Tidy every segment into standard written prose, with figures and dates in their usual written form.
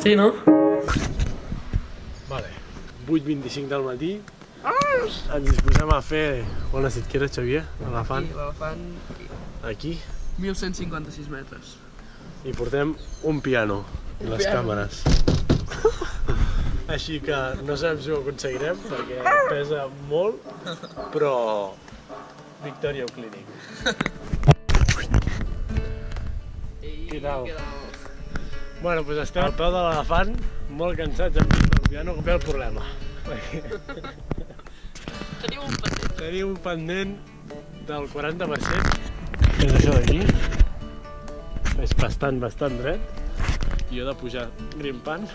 Sí, no? Vale, 8:25 del matí. Ens disposem a fer... On has dit que era, Xavier? L'elefant? Aquí, l'elefant... Aquí. 1.156 metres. I portem un piano i les càmeres. Així que no sabem si ho aconseguirem perquè pesa molt, però... Victòria Clínic. Què tal? Bueno, doncs estem al peu de l'elefant, molt cansats, hem vist el piano, ve el problema. Tenim un pendent del 40%, que és això d'aquí. És bastant dret, i jo he de pujar grimpant,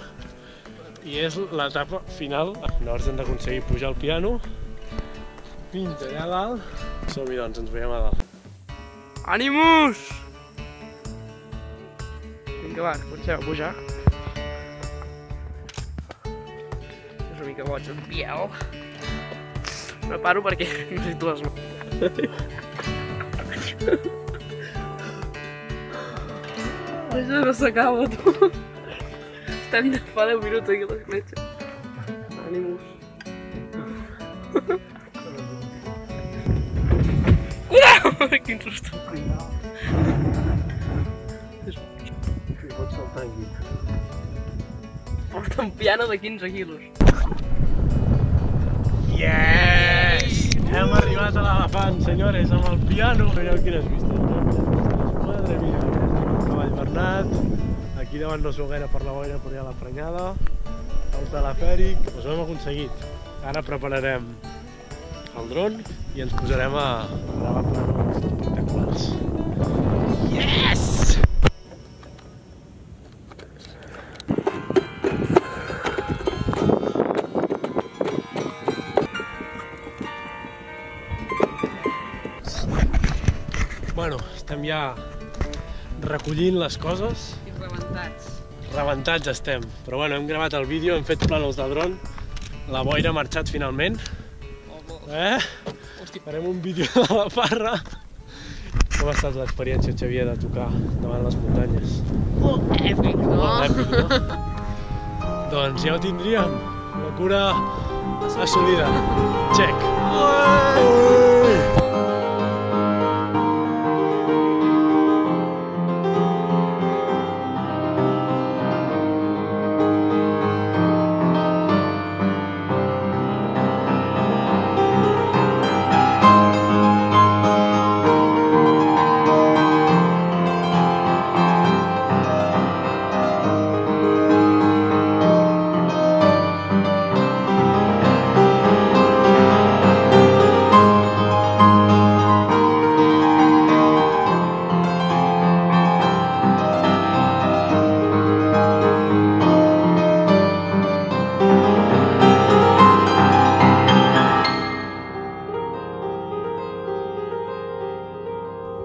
i és l'etapa final. Llavors hem d'aconseguir pujar el piano fins allà dalt. Som-hi doncs, ens veiem a dalt. Ànimus! Vinga, va, comencem a pujar. És una mica boig, un biel. No paro perquè necessito les mans. Això no s'acaba, tu. Estem de fa 10 minuts aquí a l'escletxa. Ànimus. Quin susto. Pots saltar aquí. Porta un piano de 15 quilos. Yes! Hem arribat a l'elefant, senyores, amb el piano. Mireu quines vistes. Madre mia. Cavall Bernat. Aquí davant no es veu gaire per la boira, però hi ha la prenyada. El telefèric. Doncs ho hem aconseguit. Ara prepararem el dron i ens posarem a gravar planos espectaculars. Yes! Bueno, estem ja recollint les coses. I rebentats. Rebentats estem. Però bueno, hem gravat el vídeo, hem fet plànols de dron. La boira ha marxat finalment. Farem un vídeo de la farra. Com ha estat l'experiència, Xavier, de tocar davant les muntanyes? Molt èpic, no? Molt èpic, no? Doncs ja ho tindríem. La cura assolida. Check.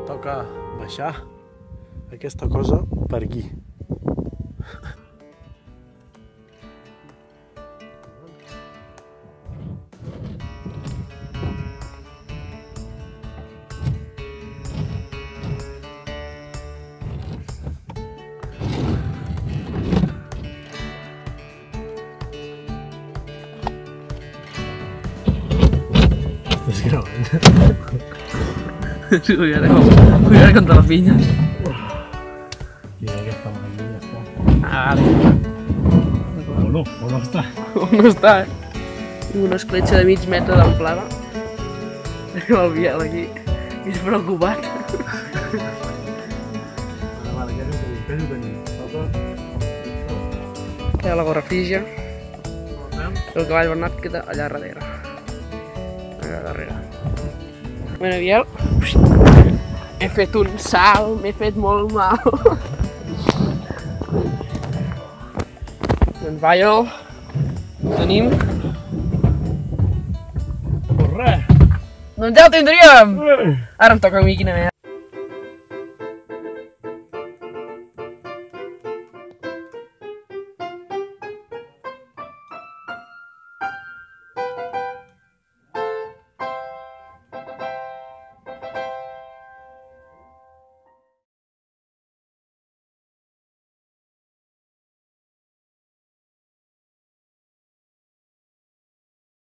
Toca baixar aquesta cosa per aquí. Estàs gravant? Cuidado contra las piñas. Mira que está mal, ya está. Ah, vale. O no està. No està, Una escletxa de mig metre d'amplada. El Biel aquí, mig preocupat. Vale, ja ho tenim. Queda la gorra frígia. El cavall Bernat queda allà darrere. Allà darrere. Bueno, Biel, he fet un salt, m'he fet molt mal. Doncs vaja, ho tenim. Pues res. Doncs ja ho tindríem! Ara em toca a mi, quina merda.